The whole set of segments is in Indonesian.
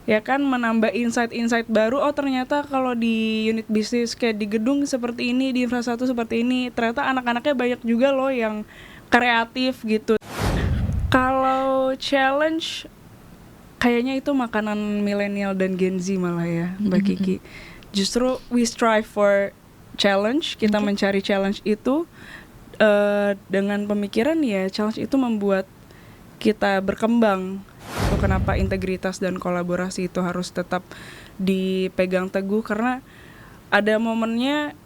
ya kan, menambah insight-insight baru. Oh ternyata kalau di unit bisnis kayak di gedung seperti ini, di infrastruktur seperti ini, ternyata anak-anaknya banyak juga loh yang kreatif gitu. Kalau challenge kayaknya itu makanan milenial dan Gen Z malah ya, Mbak Kiki. Justru we strive for challenge, kita mencari challenge itu dengan pemikiran ya challenge itu membuat kita berkembang. Itu kenapa integritas dan kolaborasi itu harus tetap dipegang teguh, karena ada momennya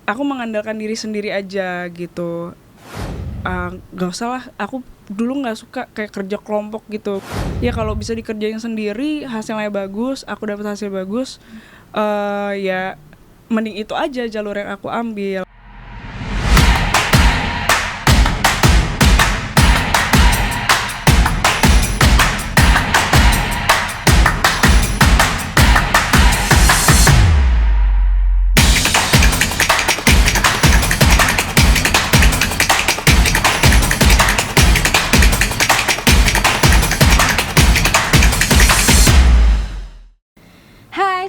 aku mengandalkan diri sendiri aja gitu. Gak usah lah, aku dulu gak suka kayak kerja kelompok gitu. Ya kalau bisa dikerjain sendiri, hasilnya bagus, aku dapat hasil bagus, ya mending itu aja jalur yang aku ambil.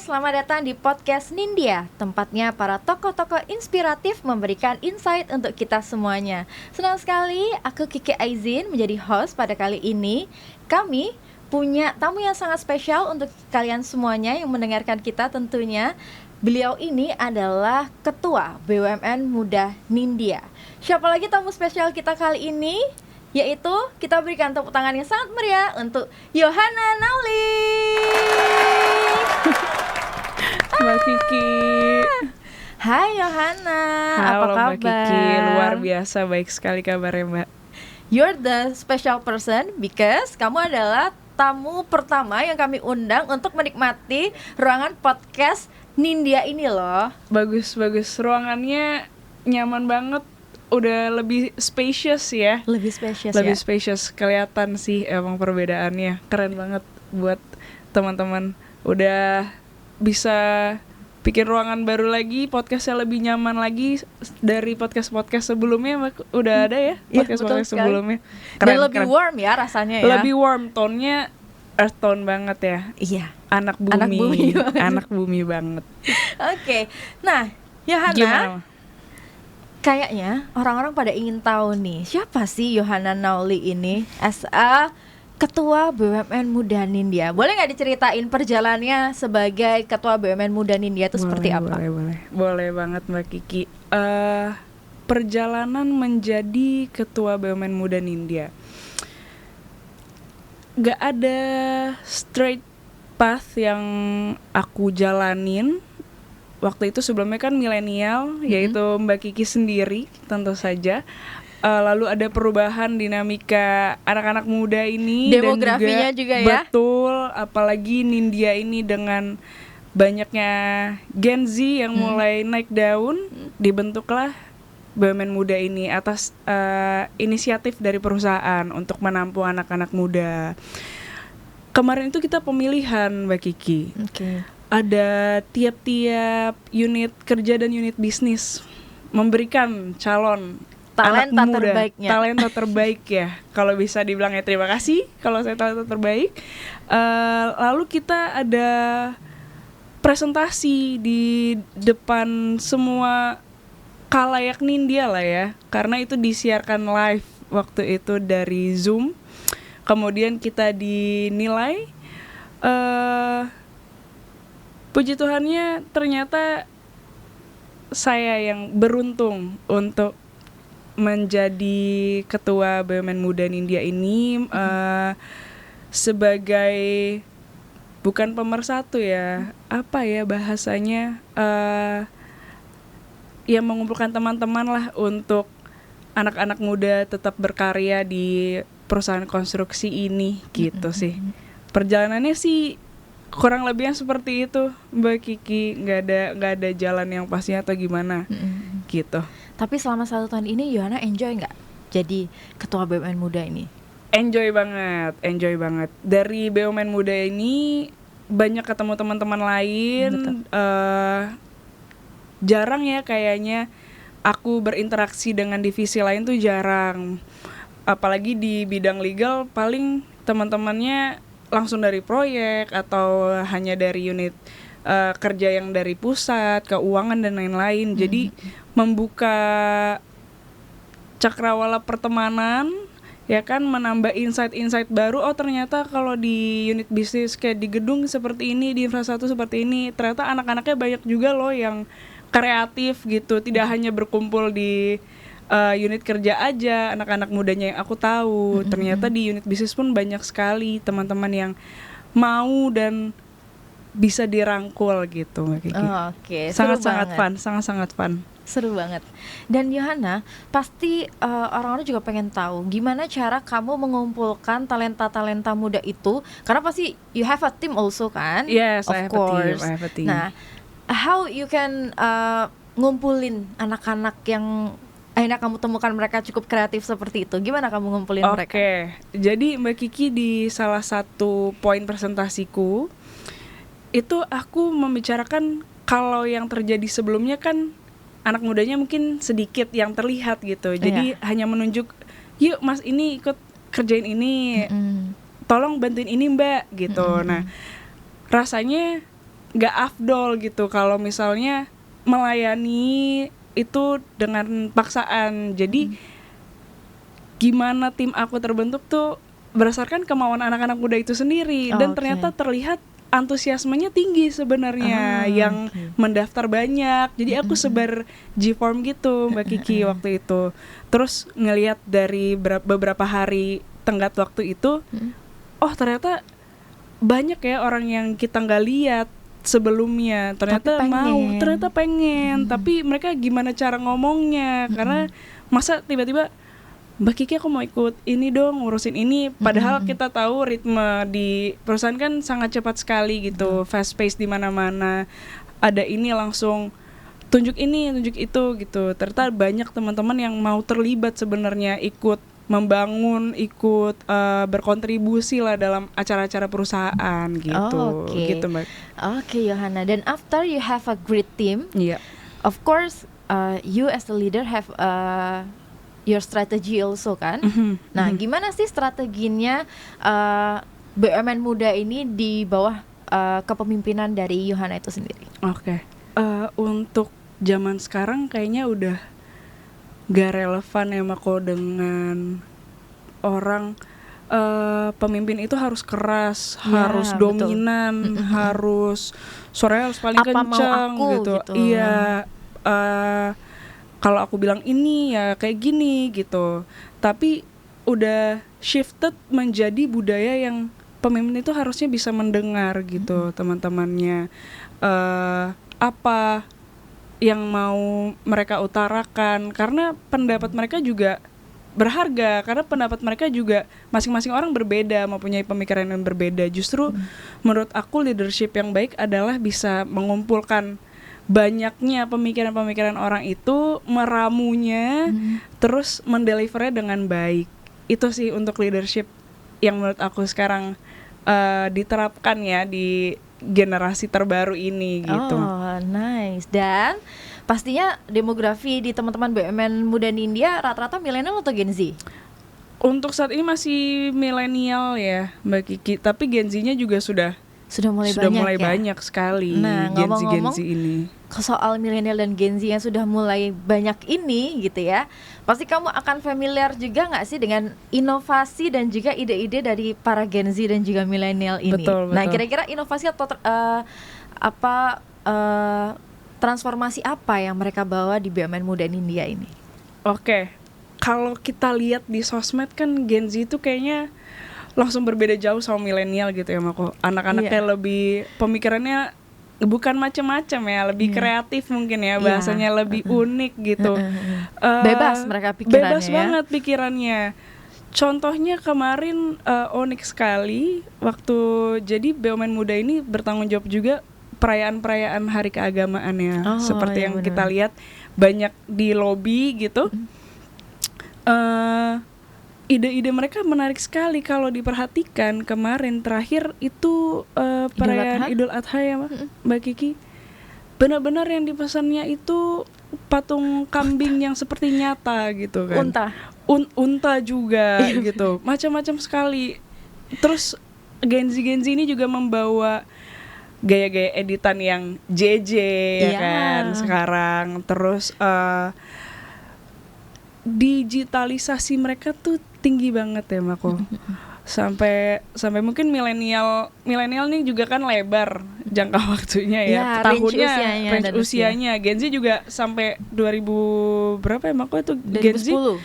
Selamat datang di podcast Nindya, tempatnya para tokoh-tokoh inspiratif memberikan insight untuk kita semuanya. Senang sekali aku Kiki Aizin menjadi host pada kali ini. Kami punya tamu yang sangat spesial untuk kalian semuanya yang mendengarkan kita tentunya. Beliau ini adalah Ketua BUMN Muda Nindya. Siapa lagi tamu spesial kita kali ini? Yaitu kita berikan tepuk tangan yang sangat meriah untuk Yohana Nauli. Mbak Kiki. Hai Yohana, halo, apa kabar? Mbak Kiki, luar biasa baik sekali kabarnya Mbak. You're the special person because kamu adalah tamu pertama yang kami undang untuk menikmati ruangan podcast Nindya ini loh. Bagus, ruangannya nyaman banget. Udah lebih spacious ya. Lebih spacious lebih ya? spacious, kelihatan sih emang perbedaannya. Keren banget buat teman-teman. Udah bisa bikin ruangan baru lagi, podcastnya lebih nyaman lagi dari podcast-podcast sebelumnya. Udah ada ya podcast-podcast sebelumnya. Keren, dan lebih warm ya rasanya ya. Lebih warm, tone-nya earth tone banget ya. Iya. Anak bumi anak bumi banget. Oke. Nah, Yohana, gimana? Kayaknya orang-orang pada ingin tahu nih, siapa sih Yohana Nauli ini as a Ketua BUMN Muda Nindya? Boleh nggak diceritain perjalanannya sebagai Ketua BUMN Muda Nindya itu seperti apa? Boleh banget Mbak Kiki. Perjalanan menjadi Ketua BUMN Muda Nindya, gak ada straight path yang aku jalanin. Waktu itu sebelumnya kan milenial, yaitu Mbak Kiki sendiri tentu saja. Lalu ada perubahan dinamika anak-anak muda ini, demografinya dan juga ya. Betul, apalagi Nindya ini dengan banyaknya Gen Z yang mulai naik daun, dibentuklah BUMN Muda ini atas inisiatif dari perusahaan untuk menampung anak-anak muda. Kemarin itu kita pemilihan Mbak Kiki. Ada tiap-tiap unit kerja dan unit bisnis memberikan calon talenta anak muda, terbaiknya. Talenta terbaik ya. Kalau bisa dibilang ya terima kasih kalau saya talenta terbaik. Lalu kita ada presentasi di depan semua khalayak Nindya lah ya. Karena itu disiarkan live waktu itu dari Zoom. Kemudian kita dinilai. Puji Tuhannya ternyata saya yang beruntung untuk menjadi Ketua BUMN Muda Nindya ini, sebagai bukan pemersatu ya, apa ya bahasanya, yang mengumpulkan teman-teman lah untuk anak-anak muda tetap berkarya di perusahaan konstruksi ini gitu sih. Perjalanannya sih kurang lebihnya seperti itu Mbak Kiki, nggak ada jalan yang pastinya atau gimana gitu. Tapi selama 1 tahun ini Yohana enjoy nggak jadi Ketua BUMN Muda ini? Enjoy banget. Dari BUMN Muda ini banyak ketemu teman-teman lain. Jarang ya kayaknya aku berinteraksi dengan divisi lain tuh jarang. Apalagi di bidang legal paling teman-temannya langsung dari proyek atau hanya dari unit kerja yang dari pusat, keuangan dan lain-lain. Jadi membuka cakrawala pertemanan, ya kan, menambah insight-insight baru. Oh ternyata kalau di unit bisnis kayak di gedung seperti ini, di infrastruktur seperti ini, ternyata anak-anaknya banyak juga loh yang kreatif gitu. Tidak hanya berkumpul di unit kerja aja, anak-anak mudanya yang aku tahu. Ternyata di unit bisnis pun banyak sekali teman-teman yang mau dan bisa dirangkul gitu, Mbak Kiki. Oh, oke, seru Sangat-sangat banget. fun, sangat-sangat fun. Seru banget. Dan Yohana, pasti orang-orang juga pengen tahu gimana cara kamu mengumpulkan talenta-talenta muda itu, karena pasti you have a team also kan? Yes, Of I have course. a team. Nah, how you can ngumpulin anak-anak yang akhirnya kamu temukan mereka cukup kreatif seperti itu? Gimana kamu ngumpulin mereka? Oke, jadi Mbak Kiki di salah satu poin presentasiku itu aku membicarakan kalau yang terjadi sebelumnya kan anak mudanya mungkin sedikit yang terlihat gitu. Jadi hanya menunjuk, yuk mas ini ikut kerjain ini, tolong bantuin ini mbak gitu. Nah rasanya gak afdol gitu kalau misalnya melayani itu dengan paksaan. Jadi gimana tim aku terbentuk tuh berdasarkan kemauan anak-anak muda itu sendiri. Dan ternyata terlihat antusiasmenya tinggi sebenarnya, yang mendaftar banyak. Jadi aku sebar G-form gitu Mbak Kiki waktu itu. Terus ngelihat dari beberapa hari tenggat waktu itu, oh ternyata banyak ya orang yang kita nggak lihat sebelumnya. Ternyata ternyata pengen. Tapi mereka gimana cara ngomongnya? Karena masa tiba-tiba Mbak Kiki aku mau ikut ini dong, ngurusin ini. Padahal kita tahu ritme di perusahaan kan sangat cepat sekali gitu, fast pace di mana-mana. Ada ini langsung tunjuk ini, tunjuk itu gitu. Ternyata banyak teman-teman yang mau terlibat sebenarnya, ikut membangun, ikut berkontribusi lah dalam acara-acara perusahaan gitu. Gitu Mbak. Oke, Yohana. Dan after you have a great team, of course you as the leader have your strategy also kan. Nah, gimana sih strateginya BUMN muda ini di bawah kepemimpinan dari Yohana itu sendiri? Oke. Untuk zaman sekarang kayaknya udah gak relevan ya Mako dengan orang pemimpin itu harus keras, harus dominan, harus suaranya harus paling kencang gitu. Iya. Kalau aku bilang ini ya kayak gini gitu. Tapi udah shifted menjadi budaya yang pemimpin itu harusnya bisa mendengar gitu teman-temannya. Apa yang mau mereka utarakan, karena pendapat mereka juga berharga, karena pendapat mereka juga masing-masing orang berbeda, mempunyai pemikiran yang berbeda. Justru menurut aku leadership yang baik adalah bisa mengumpulkan banyaknya pemikiran-pemikiran orang itu, meramunya, terus mendelivernya dengan baik. Itu sih untuk leadership yang menurut aku sekarang diterapkan ya di generasi terbaru ini gitu. Oh, nice. Dan pastinya demografi di teman-teman BUMN muda di India rata-rata milenial atau Gen Z? Untuk saat ini masih milenial ya Mbak Kiki, tapi Gen Z-nya juga sudah mulai banyak sekali. Nah, Gen Z ini. Soal milenial dan Gen Z yang sudah mulai banyak ini gitu ya, pasti kamu akan familiar juga nggak sih dengan inovasi dan juga ide-ide dari para Gen Z dan juga milenial ini? Betul. Nah, kira-kira inovasi atau transformasi apa yang mereka bawa di BUMN muda India ini? Oke. Kalau kita lihat di sosmed kan Gen Z itu kayaknya langsung berbeda jauh sama milenial gitu ya Mako. Anak-anaknya lebih pemikirannya bukan macam-macam ya, lebih kreatif mungkin ya, bahasanya lebih unik gitu. Bebas mereka pikirannya. Bebas banget pikirannya. Contohnya kemarin unik sekali waktu jadi BUMN muda ini bertanggung jawab juga perayaan-perayaan hari keagamaan ya. Seperti yang kita lihat banyak di lobi gitu. Ide-ide mereka menarik sekali kalau diperhatikan. Kemarin terakhir itu perayaan Idul Adha ya Mbak Kiki. Benar-benar yang dipesannya itu patung kambing yang seperti nyata gitu kan. Unta juga gitu. Macam-macam sekali. Terus Gen Z ini juga membawa gaya-gaya editan yang JJ ya Iya. kan sekarang. Terus digitalisasi mereka tuh tinggi banget ya Mako. Sampai mungkin milenial nih juga kan lebar jangka waktunya ya, Ya, range tahunnya, usianya range dan usia. usianya. Gen Z juga sampai 2000 berapa ya Mako itu Gen Z 2010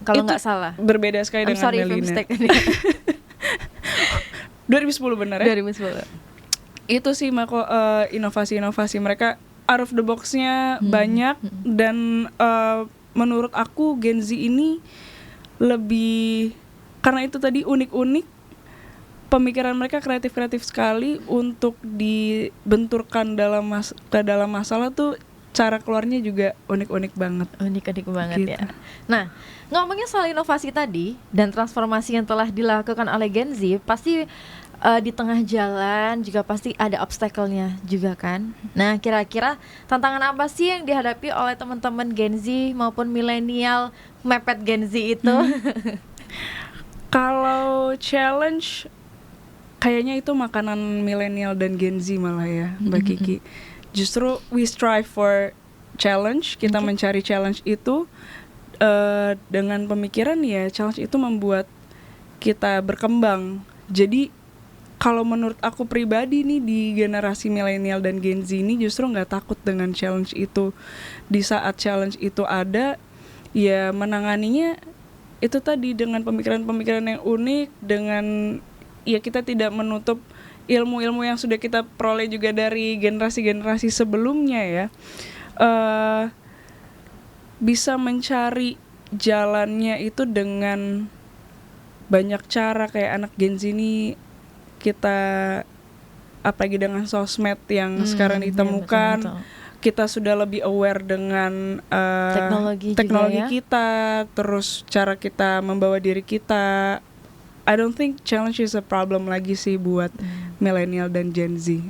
kalau itu nggak salah. berbeda sekali I'm dengan sorry if I'm milenial. mistaken. 2010 benar ya? 2010. Itu sih Mako, inovasi-inovasi mereka out of the box-nya banyak dan menurut aku Gen Z ini lebih, karena itu tadi unik-unik, pemikiran mereka kreatif sekali untuk dibenturkan ke dalam masalah tuh, cara keluarnya juga unik-unik banget. Unik banget Gitu. ya. Nah, ngomongin soal inovasi tadi dan transformasi yang telah dilakukan oleh Gen Z, pasti di tengah jalan juga pasti ada obstacle-nya juga kan. Nah, kira-kira tantangan apa sih yang dihadapi oleh teman-teman Gen Z maupun milenial mepet Gen Z itu? Kalau challenge, kayaknya itu makanan milenial dan Gen Z malah ya, Mbak Kiki. Justru we strive for challenge, kita mencari challenge itu dengan pemikiran ya challenge itu membuat kita berkembang. Jadi kalau menurut aku pribadi nih, di generasi milenial dan Gen Z ini justru nggak takut dengan challenge itu. Di saat challenge itu ada, ya menanganinya itu tadi dengan pemikiran-pemikiran yang unik, dengan ya kita tidak menutup ilmu-ilmu yang sudah kita peroleh juga dari generasi-generasi sebelumnya ya. Bisa mencari jalannya itu dengan banyak cara. Kayak anak Gen Z ini, kita apalagi dengan sosmed yang sekarang ditemukan, betul. Kita sudah lebih aware dengan Teknologi teknologi juga ya. kita, terus cara kita membawa diri kita. I don't think challenge is a problem lagi sih buat millennial dan Gen Z.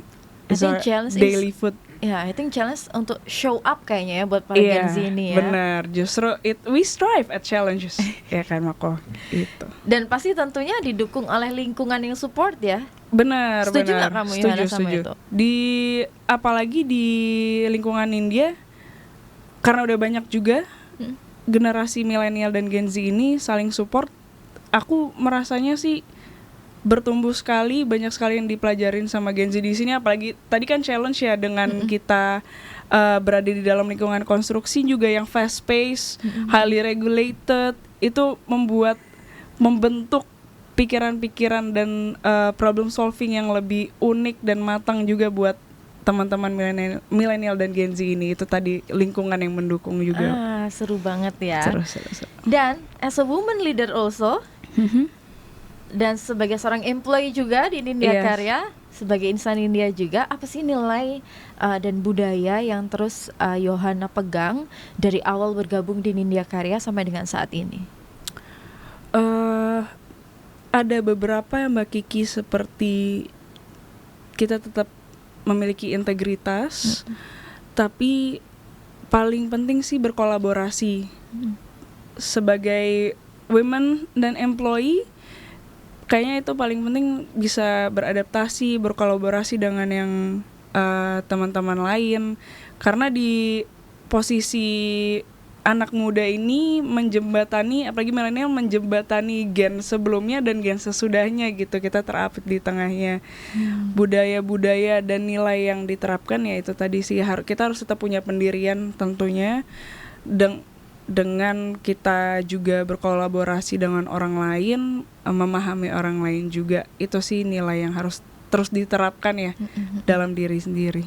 It's think our challenge daily food. Ya, I think challenge untuk show up kayaknya ya buat para Gen Z ini ya. Benar, justru we strive at challenges. Ya kan Mako, itu. Dan pasti tentunya didukung oleh lingkungan yang support ya. Benar, Setuju benar. nggak kamu, Yohana, sama itu? Apalagi di lingkungan India, karena udah banyak juga generasi milenial dan Gen Z ini saling support. Aku merasanya sih bertumbuh sekali, banyak sekali yang dipelajarin sama Gen Z di sini. Apalagi tadi kan challenge ya dengan kita berada di dalam lingkungan konstruksi juga yang fast pace, highly regulated. Itu membentuk pikiran-pikiran dan problem solving yang lebih unik dan matang juga buat teman-teman milenial dan Gen Z ini. Itu tadi lingkungan yang mendukung juga. Seru banget ya. Seru. Dan as a woman leader also, dan sebagai seorang employee juga di Nindya Karya, sebagai insan India juga, apa sih nilai dan budaya yang terus Yohana pegang dari awal bergabung di Nindya Karya sampai dengan saat ini? Ada beberapa ya Mbak Kiki, seperti kita tetap memiliki integritas, tapi paling penting sih berkolaborasi. Sebagai women dan employee, kayaknya itu paling penting, bisa beradaptasi, berkolaborasi dengan yang teman-teman lain. Karena di posisi anak muda ini menjembatani, apalagi milenial menjembatani gen sebelumnya dan gen sesudahnya gitu. Kita terapit di tengahnya. Budaya-budaya dan nilai yang diterapkan ya itu tadi sih, kita harus tetap punya pendirian tentunya, dengan kita juga berkolaborasi dengan orang lain, memahami orang lain juga. Itu sih nilai yang harus terus diterapkan ya dalam diri sendiri.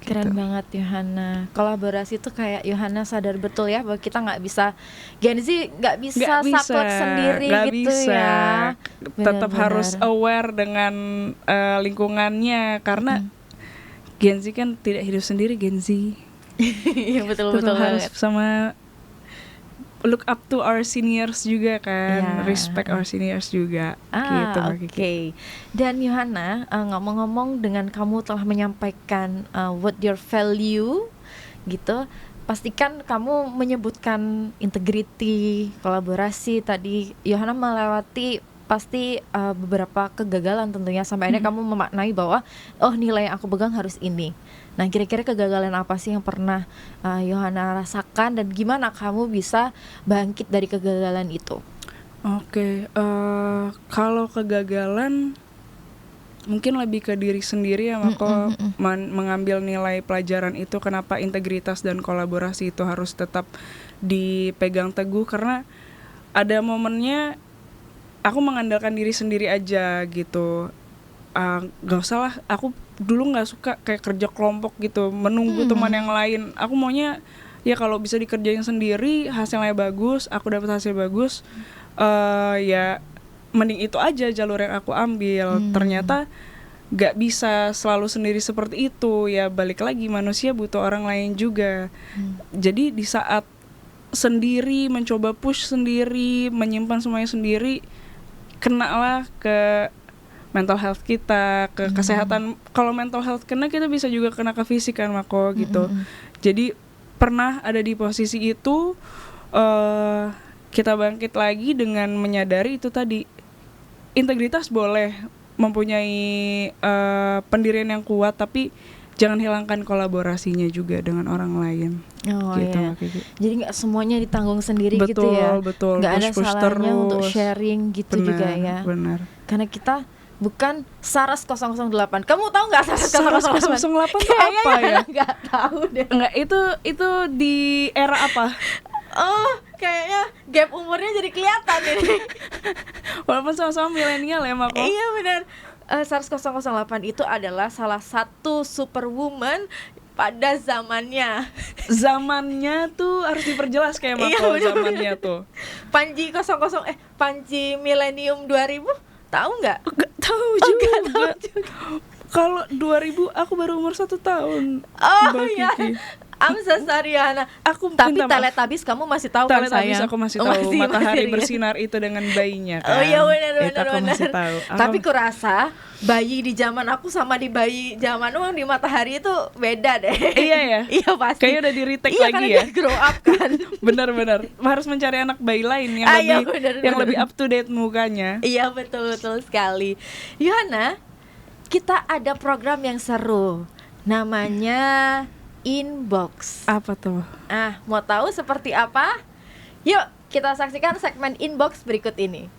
Keren banget Yohana. Kolaborasi itu kayak Yohana sadar betul ya bahwa kita nggak bisa, Gen Z nggak bisa saklek sendiri gitu bisa. Ya. Tetap harus aware dengan lingkungannya, karena Gen Z kan tidak hidup sendiri, Gen Z. Iya betul harus banget. Sama look up to our seniors juga kan, respect our seniors juga. Gitu, Oke. Dan Yohana, ngomong-ngomong, dengan kamu telah menyampaikan what your value gitu, pastikan kamu menyebutkan integrity, kolaborasi. Tadi Yohana melewati pasti beberapa kegagalan tentunya sampai akhirnya kamu memaknai bahwa nilai yang aku pegang harus ini. Nah, kira-kira kegagalan apa sih yang pernah Yohana rasakan dan gimana kamu bisa bangkit dari kegagalan itu? Oke, kalau kegagalan mungkin lebih ke diri sendiri ya, Mako. Mengambil nilai pelajaran itu, kenapa integritas dan kolaborasi itu harus tetap dipegang teguh, karena ada momennya aku mengandalkan diri sendiri aja gitu. Gak usah lah, aku dulu gak suka kayak kerja kelompok gitu, menunggu teman yang lain. Aku maunya ya kalau bisa dikerjain sendiri, hasilnya bagus, aku dapat hasil bagus, ya mending itu aja jalur yang aku ambil. Ternyata gak bisa selalu sendiri seperti itu, ya balik lagi manusia butuh orang lain juga. Jadi di saat sendiri, mencoba push sendiri, menyimpan semuanya sendiri, kena lah ke mental health kita, ke kesehatan. Kalau mental health kena, kita bisa juga kena ke fisik kan, Mako, gitu. Jadi pernah ada di posisi itu, kita bangkit lagi dengan menyadari itu tadi, integritas boleh, mempunyai pendirian yang kuat, tapi jangan hilangkan kolaborasinya juga dengan orang lain. Gitu, iya. Jadi nggak semuanya ditanggung sendiri, betul, gitu ya. Betul, nggak ada push salahnya terus untuk sharing gitu. Benar, juga ya. Benar. Karena kita bukan Saras 008. Kamu tahu nggak Saras 008? Saras 008 itu apa ya? Nggak tahu deh. Enggak, itu di era apa? Kayaknya gap umurnya jadi kelihatan ini. Walaupun sama-sama milenial ya, Mako. Iya benar. Saras 008 itu adalah salah satu superwoman pada zamannya. Zamannya tuh harus diperjelas kayak Mako. Iya, zamannya tuh. Panji Millennium 2000, tahu nggak? Nggak tahu juga. Kalau 2000 aku baru umur 1 tahun. Mbak Iya. Kiki. I'm so sorry, Yohana. Tapi minta maaf. Teletubbies kamu masih tahu kan, Teletubbies sayang? aku masih tahu. Matahari masih bersinar itu dengan bayinya kan. Oh iya, benar. Itu aku masih tahu. Tapi kurasa bayi di zaman aku sama di bayi zaman uang di Matahari itu beda deh. Iya ya. Iya pasti. Kayaknya udah di retake iya, lagi karena ya. dia grow up kan. Benar-benar. Harus mencari anak bayi lain yang lebih up to date mukanya. Iya, betul sekali. Yohana, kita ada program yang seru. Namanya Inbox. Apa tuh? Mau tahu seperti apa? Yuk, kita saksikan segmen Inbox berikut ini.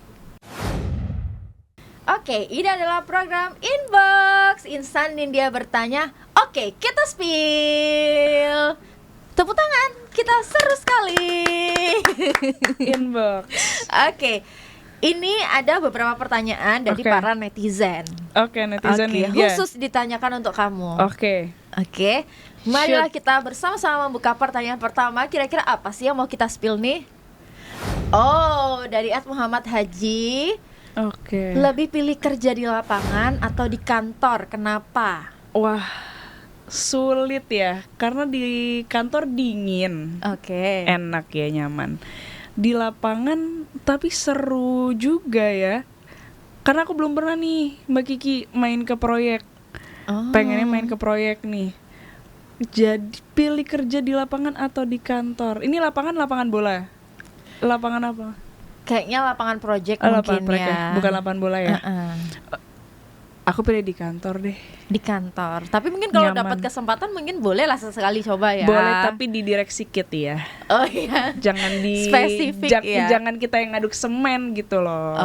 Oke, ini adalah program Inbox. Insan Nindya bertanya. Oke, kita spill. Tepuk tangan, kita seru sekali. Inbox. Oke, ini ada beberapa pertanyaan dari para netizen. Oke, netizen nih. Khusus ditanyakan untuk kamu. Oke. Marilah kita bersama-sama membuka pertanyaan pertama. Kira-kira apa sih yang mau kita spill nih? Dari @Muhammad Haji. Oke. Lebih pilih kerja di lapangan atau di kantor? Kenapa? Wah, sulit ya. Karena di kantor dingin. Oke. Enak ya, nyaman. Di lapangan tapi seru juga ya. Karena aku belum pernah nih, Mbak Kiki, main ke proyek. Pengennya main ke proyek nih. Jadi pilih kerja di lapangan atau di kantor? Ini lapangan bola. Lapangan apa? Kayaknya lapangan project mungkin ya. Bukan lapangan bola ya. Aku pilih di kantor deh. Di kantor. Tapi mungkin kalau dapat kesempatan mungkin boleh lah sesekali coba ya. Boleh, tapi di direksi kit ya. Oh iya. Jangan di spesifik ya. Jangan kita yang ngaduk semen gitu loh.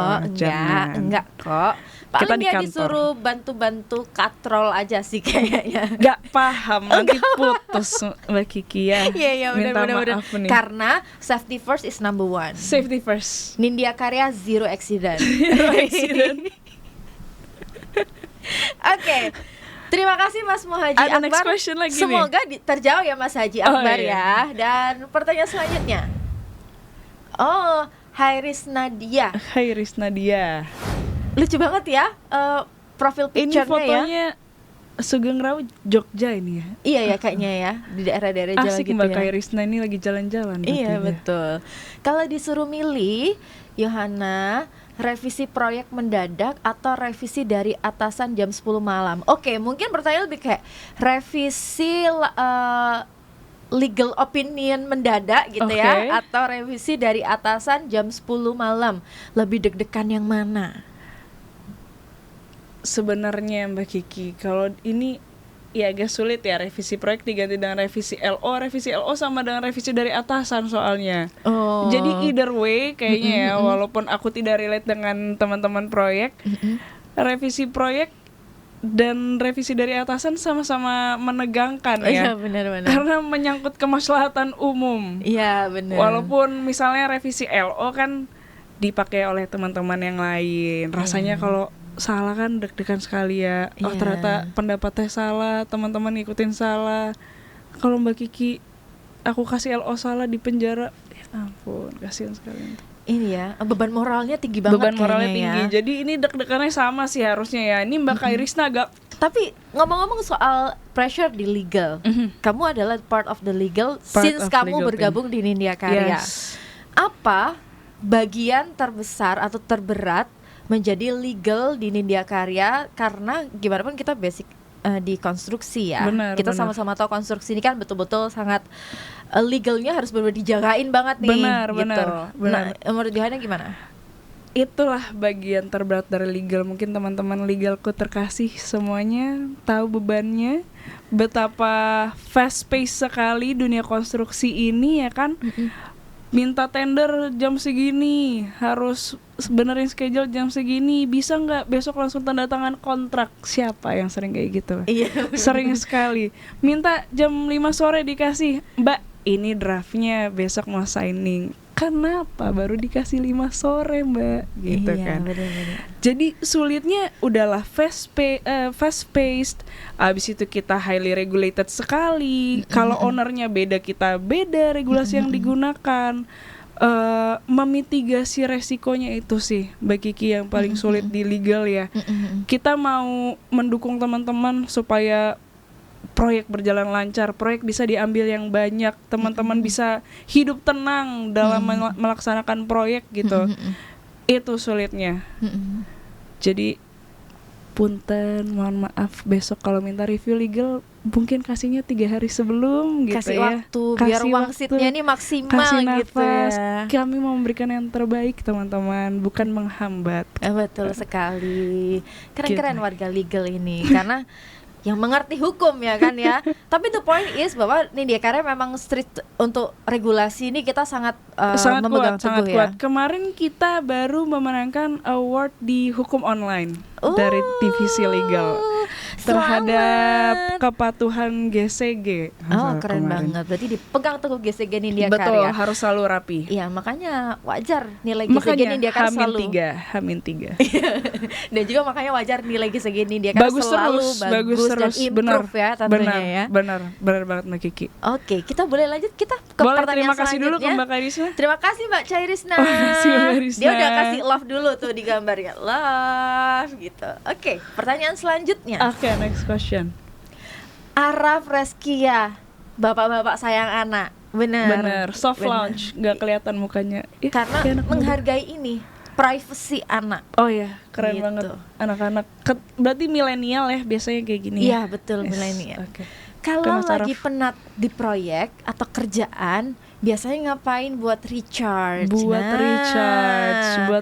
Enggak kok. Paling dia disuruh bantu-bantu katrol aja sih kayaknya. Gak paham, nanti putus Mbak Kiki ya. Iya, benar. Karena safety first is number one. Safety first. Nindya Karya zero accident. Oke. Terima kasih Mas Muhaji Akbar. Next question lagi semoga terjawab ya Mas Haji Akbar ya. Dan pertanyaan selanjutnya. Hairis Nadia. Lucu banget ya profil picture-nya ya. Ini fotonya Sugeng Rawu Jogja ini ya. Iya ya kayaknya ya, di daerah-daerah Jawa asik gitu Mbak ya. Kairisna ini lagi jalan-jalan. Iya betul. Kalau disuruh milih, Yohana, revisi proyek mendadak atau revisi dari atasan jam 10 malam? Oke, mungkin pertanyaan lebih kayak revisi legal opinion mendadak gitu Oke. ya, atau revisi dari atasan jam 10 malam? Lebih deg-degan yang mana? Sebenarnya Mbak Kiki, kalau ini ya agak sulit ya, revisi proyek diganti dengan revisi LO sama dengan revisi dari atasan soalnya. Oh. Jadi either way kayaknya ya, walaupun aku tidak relate dengan teman-teman proyek, revisi proyek dan revisi dari atasan sama-sama menegangkan Iya ya. benar-benar. Karena menyangkut kemaslahatan umum. Iya benar. Walaupun misalnya revisi LO kan dipakai oleh teman-teman yang lain, rasanya kalau salah kan deg-degan sekali ya. Oh Iya. ternyata pendapatnya salah, teman-teman ngikutin salah. Kalau Mbak Kiki, aku kasih LO salah di penjara, ya ampun, kasihan sekali. Ini ya, beban moralnya tinggi banget Beban moralnya kayaknya tinggi. ya. Jadi ini deg-degannya sama sih harusnya ya. Ini Mbak Kairisna agak Tapi ngomong-ngomong soal pressure di legal, kamu adalah part of the legal Part since of kamu legal bergabung di Nindya Karya. Yes. Apa bagian terbesar atau terberat menjadi legal di Nindya Karya? Karena gimana pun kita basic di konstruksi ya. Benar, Kita benar. sama-sama tahu konstruksi ini kan betul-betul sangat legalnya harus benar dijagain banget nih. Benar, gitu. benar. Nah, menurut Johanna gimana? Itulah bagian terberat dari legal. Mungkin teman-teman legalku terkasih semuanya tahu bebannya, betapa fast pace sekali dunia konstruksi ini ya kan. Minta tender jam segini, harus benerin schedule jam segini, bisa nggak besok langsung tanda tangan kontrak. Siapa yang sering kayak gitu? Iya. Sering sekali. Minta jam 5 sore dikasih, Mbak ini draftnya besok mau signing. Kenapa baru dikasih 5 sore Mbak? Gitu Iya, kan. benar-benar. Jadi sulitnya udahlah fast paced. Abis itu kita highly regulated sekali. Kalau ownernya beda, kita beda regulasi yang digunakan. Memitigasi resikonya itu sih Mbak Kiki yang paling sulit di legal ya. Kita mau mendukung teman-teman supaya proyek berjalan lancar, proyek bisa diambil yang banyak, teman-teman bisa hidup tenang dalam melaksanakan proyek gitu. Itu sulitnya. Jadi punten, mohon maaf besok kalau minta review legal mungkin kasihnya 3 hari sebelum gitu Kasih ya. waktu biar Kasih wangsitnya ini maksimal kasih gitu nafas. ya. Kami mau memberikan yang terbaik teman-teman, bukan menghambat. Betul sekali. Keren-keren Gitu. warga legal ini karena yang mengerti hukum ya kan ya. Tapi the point is bahwa Nindya Karya memang strict untuk regulasi ini, kita sangat, Sangat memegang kuat, sangat teguh kuat. ya. Kemarin kita baru memenangkan award di hukum online dari divisi legal terhadap Selamat. kepatuhan GCG. Oh Masalah keren kemarin. banget. Berarti dipegang teguh GCG Nindya Betul, Karya. harus selalu rapi. Iya makanya wajar nilai GCG Makanya Nindya Karya Hamin selalu 3, Hamin 3. dan juga makanya wajar nilai GCG Nindya Karya Bagus selalu terus, bagus dan terus, improve ya tentunya ya. benar banget Mbak Kiki. Oke, kita boleh lanjut kita ke Boleh, pertanyaan terima kasih dulu ke selanjutnya. Mbak Kairisna. Terima kasih Mbak Cairisna. Oh, makasih, Mbak Cairisna. Dia udah kasih love dulu tuh di gambarnya. Love gitu. Oke, pertanyaan selanjutnya. Oke, next question. Araf Reskia, bapak-bapak sayang anak. Bener, soft Bener. launch, nggak kelihatan mukanya. Ih, Karena kayak anak muda. menghargai ini privacy anak. Oh ya, keren Gitu. banget anak-anak. Berarti milenial ya biasanya kayak gini. Iya, betul, Yes, milenial. Oke. Kalau Mas lagi Araf. penat di proyek atau kerjaan, biasanya ngapain buat recharge? Buat Nah,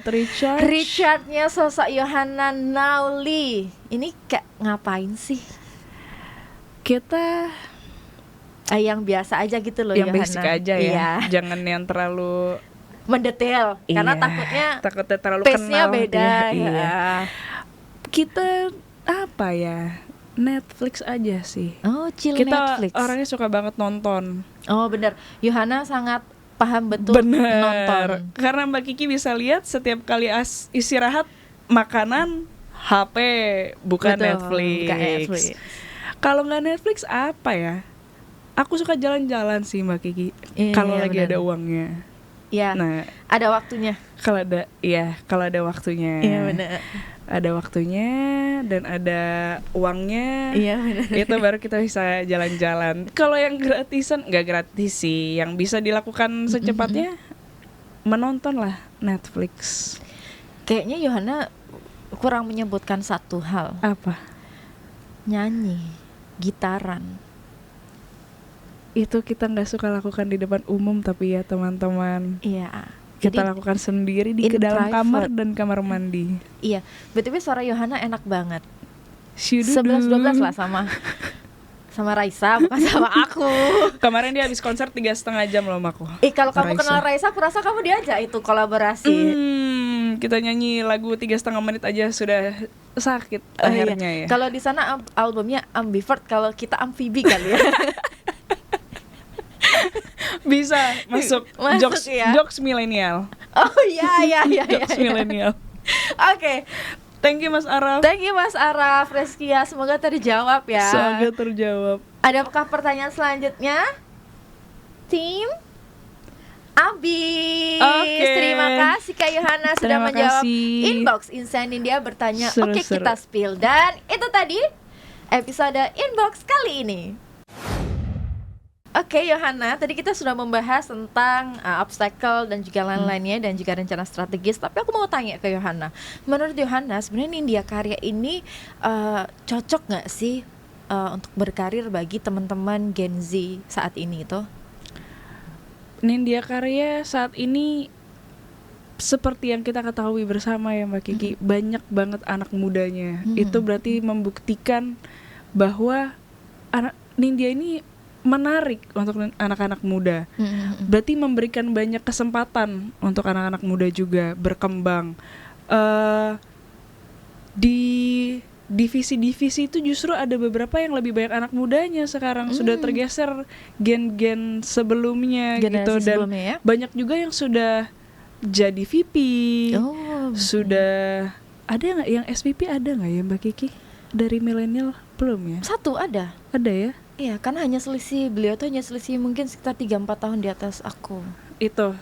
recharge. Richardnya sosok Yohana Nauli. Ini kayak ngapain sih? Kita Yang biasa aja gitu loh, yang Yohana. basic aja ya. Iya. Jangan yang terlalu Mendetail. Karena iya, takutnya terlalu pace-nya kenal beda. dia. Iya. Ya. Kita apa ya? Netflix aja sih. Oh, chill Kita Netflix. orangnya suka banget nonton. Oh, bener. Yohana sangat paham betul nonton. Karena Mbak Kiki bisa lihat setiap kali istirahat makanan HP bukan Betul, Netflix. bukan Netflix. Kalau nggak Netflix apa ya? Aku suka jalan-jalan sih Mbak Kiki. Iya, Kalau lagi benar. ada uangnya. Ya, Nah, ada waktunya. kalau ada waktunya. Iya, benar. Ada waktunya dan ada uangnya. Iya, benar. Itu baru kita bisa jalan-jalan. Kalau yang gratisan, nggak gratis sih. Yang bisa dilakukan secepatnya menonton lah Netflix. Kayaknya Yohana kurang menyebutkan satu hal. Apa? Nyanyi, gitaran. itu kita nggak suka lakukan di depan umum, tapi ya teman-teman, Iya. kita Jadi lakukan sendiri di in dalam kamar private. dan kamar mandi. iya, BTW suara Yohana enak banget. Syududu. 11-12 lah sama Raisa, bukan sama aku. Kemarin dia habis konser 3,5 jam loh sama aku. Kalau kamu Raisa. kenal Raisa, aku rasa kamu diajak itu kolaborasi. Kita nyanyi lagu 3,5 menit aja sudah sakit Oh, iya. lehernya ya. Kalau di sana albumnya ambivert, kalau kita amfibi kali ya. Bisa masuk, Masuk jokes ya. jokes milenial. Oh iya. Jokes milenial. Oke, Thank you Mas Araf. thank you Mas Araf, Reskia, semoga terjawab ya. Semoga terjawab. Adakah pertanyaan selanjutnya? Tim Abis. Oke. Terima kasih Kak Yohana sudah Terima menjawab kasih. inbox Insan India bertanya. Oke, Seru-seru. kita spill. Dan itu tadi episode inbox kali ini. Oke Yohana, tadi kita sudah membahas tentang obstacle dan juga lain-lainnya dan juga rencana strategis. Tapi aku mau tanya ke Yohana, menurut Yohana sebenarnya Nindya Karya ini cocok nggak sih untuk berkarir bagi teman-teman Gen Z saat ini itu? Nindya Karya saat ini seperti yang kita ketahui bersama ya Mbak Kiki, banyak banget anak mudanya. Itu berarti membuktikan bahwa Nindya ini menarik untuk anak-anak muda. Berarti memberikan banyak kesempatan untuk anak-anak muda juga berkembang. Di divisi-divisi itu justru ada beberapa yang lebih banyak anak mudanya sekarang, sudah tergeser gen-gen sebelumnya Generasi gitu, dan sebelumnya ya? banyak juga yang sudah jadi VP, sudah ada nggak yang SVP, ada nggak ya Mbak Kiki dari milenial? Belum ya? Satu ada ya? Iya, kan hanya selisih, beliau tuh hanya selisih mungkin sekitar 3-4 tahun di atas aku. Itu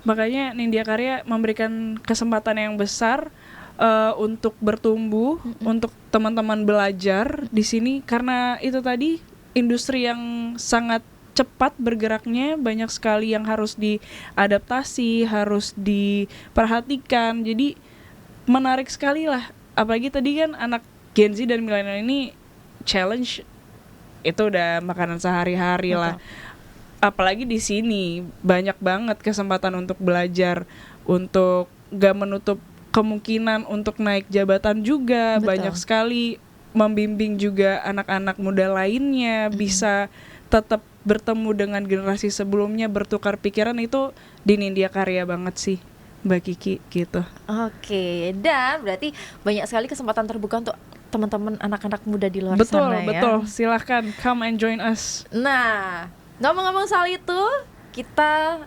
makanya Nindya Karya memberikan kesempatan yang besar untuk bertumbuh, untuk teman-teman belajar di sini, karena itu tadi industri yang sangat cepat bergeraknya, banyak sekali yang harus diadaptasi, harus diperhatikan. Jadi menarik sekali lah, apalagi tadi kan anak Gen Z dan milenial ini challenge itu udah makanan sehari-hari lah. Apalagi di sini banyak banget kesempatan untuk belajar, untuk gak menutup kemungkinan untuk naik jabatan juga. Betul. Banyak sekali membimbing juga anak-anak muda lainnya, bisa tetap bertemu dengan generasi sebelumnya, bertukar pikiran. Itu di Nindya Karya banget sih Mbak Kiki gitu. Oke, dan berarti banyak sekali kesempatan terbuka untuk teman-teman anak-anak muda di luar Betul, sana ya. betul. Silahkan come and join us. Nah, ngomong-ngomong soal itu, kita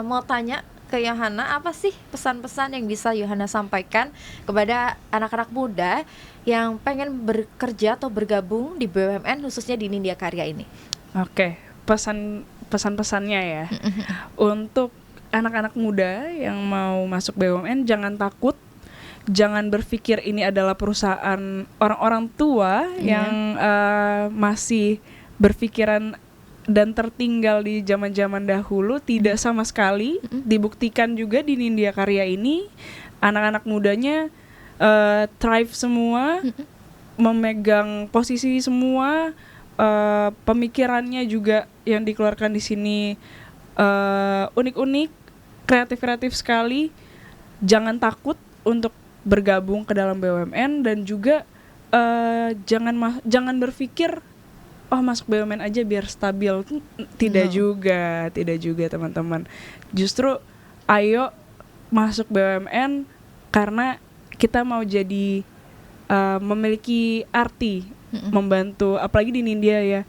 mau tanya ke Yohana, apa sih pesan-pesan yang bisa Yohana sampaikan kepada anak-anak muda yang pengen bekerja atau bergabung di BUMN khususnya di Nindya Karya ini? Oke, pesan-pesannya ya. Untuk anak-anak muda yang mau masuk BUMN, jangan takut. Jangan berpikir ini adalah perusahaan orang-orang tua yang masih berpikiran dan tertinggal di zaman-zaman dahulu. Tidak sama sekali. Dibuktikan juga di Nindya Karya ini, anak-anak mudanya thrive semua, memegang posisi semua, pemikirannya juga yang dikeluarkan di sini unik-unik, kreatif-kreatif sekali. Jangan takut untuk bergabung ke dalam BUMN, dan juga jangan berpikir masuk BUMN aja biar stabil. Tidak juga teman-teman. Justru ayo masuk BUMN karena kita mau jadi memiliki arti, membantu, apalagi di Nindya ya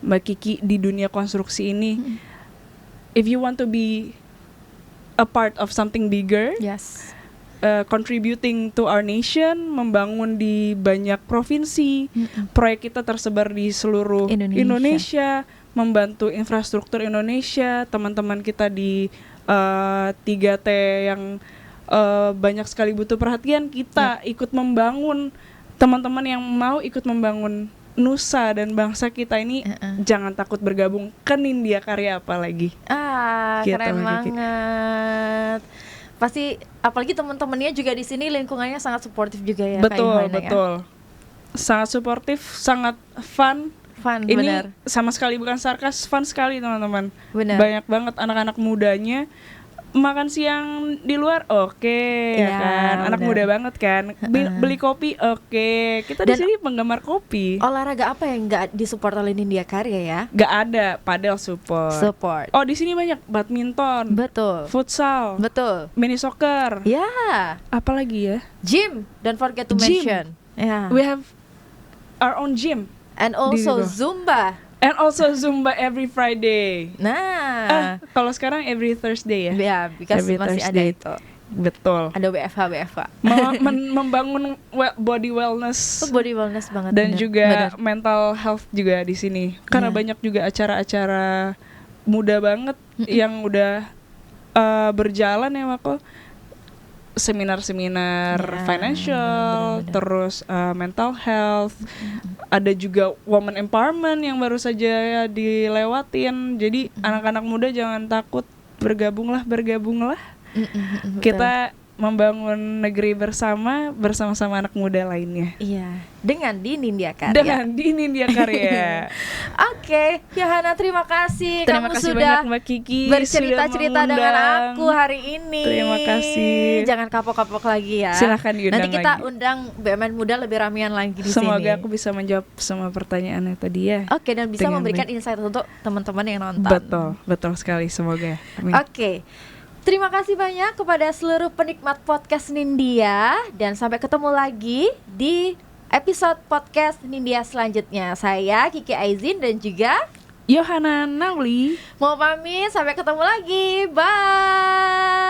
Mbak Kiki, di dunia konstruksi ini. If you want to be a part of something bigger, Yes. Contributing to our nation, membangun di banyak provinsi, proyek kita tersebar di seluruh Indonesia, membantu infrastruktur Indonesia, teman-teman kita di 3T yang banyak sekali butuh perhatian, kita ikut membangun. Teman-teman yang mau ikut membangun nusa dan bangsa kita ini, jangan takut bergabung ke Nindya Karya apalagi. Gitu, keren banget. Pasti apalagi teman-temannya juga di sini lingkungannya sangat suportif juga ya. Betul, Kak Yohana, betul. Ya? Sangat suportif, sangat fun Fun, Ini benar. sama sekali bukan sarkas, fun sekali teman-teman. Benar. Banyak banget anak-anak mudanya makan siang di luar, oke, ya Iya, kan. Anak benar. muda banget kan. Beli kopi, oke. Kita di Dan- sini penggemar kopi. Olahraga apa yang nggak disupport oleh Nindya Karya ya? Gak ada padel support. Support. Oh, di sini banyak badminton, Betul. futsal, Betul. mini soccer. Ya, Apalagi ya? gym. Don't forget to Gym. mention. Ya. We have our own gym. And also situ. Zumba. And also Zumba every Friday. Nah, Kalau sekarang every Thursday ya. ya, because Every masih ada Thursday. itu. Betul. Ada WFH. Membangun body wellness Itu body wellness banget. dan bener, juga bener. mental health juga di sini. Karena Iya. banyak juga acara-acara muda banget yang udah berjalan ya Mako. Seminar-seminar Ya, financial, bener-bener. terus mental health. Ada juga woman empowerment yang baru saja dilewatin. Jadi anak-anak muda jangan takut, bergabunglah. Betul. Kita membangun negeri bersama-sama anak muda lainnya. Iya, dengan di Nindya Karya. Dengan di Nindya Karya. Oke, Yohana, terima kasih. Terima Kamu kasih sudah banyak Mbak Kiki bercerita-cerita sudah dengan mengundang. aku hari ini. Terima kasih. Jangan kapok-kapok lagi ya. Silahkan diundang Nanti kita lagi. undang BUMN Muda lebih ramian lagi di Semoga sini. aku bisa menjawab semua pertanyaannya tadi ya. Oke, dan bisa Dengan memberikan baik. insight untuk teman-teman yang nonton. Betul sekali, semoga. Amin. Oke. Terima kasih banyak kepada seluruh penikmat podcast Nindya, dan sampai ketemu lagi di episode podcast Nindya selanjutnya. Saya Kiki Aizin dan juga Yohana Nauli. mau pamit, sampai ketemu lagi. Bye.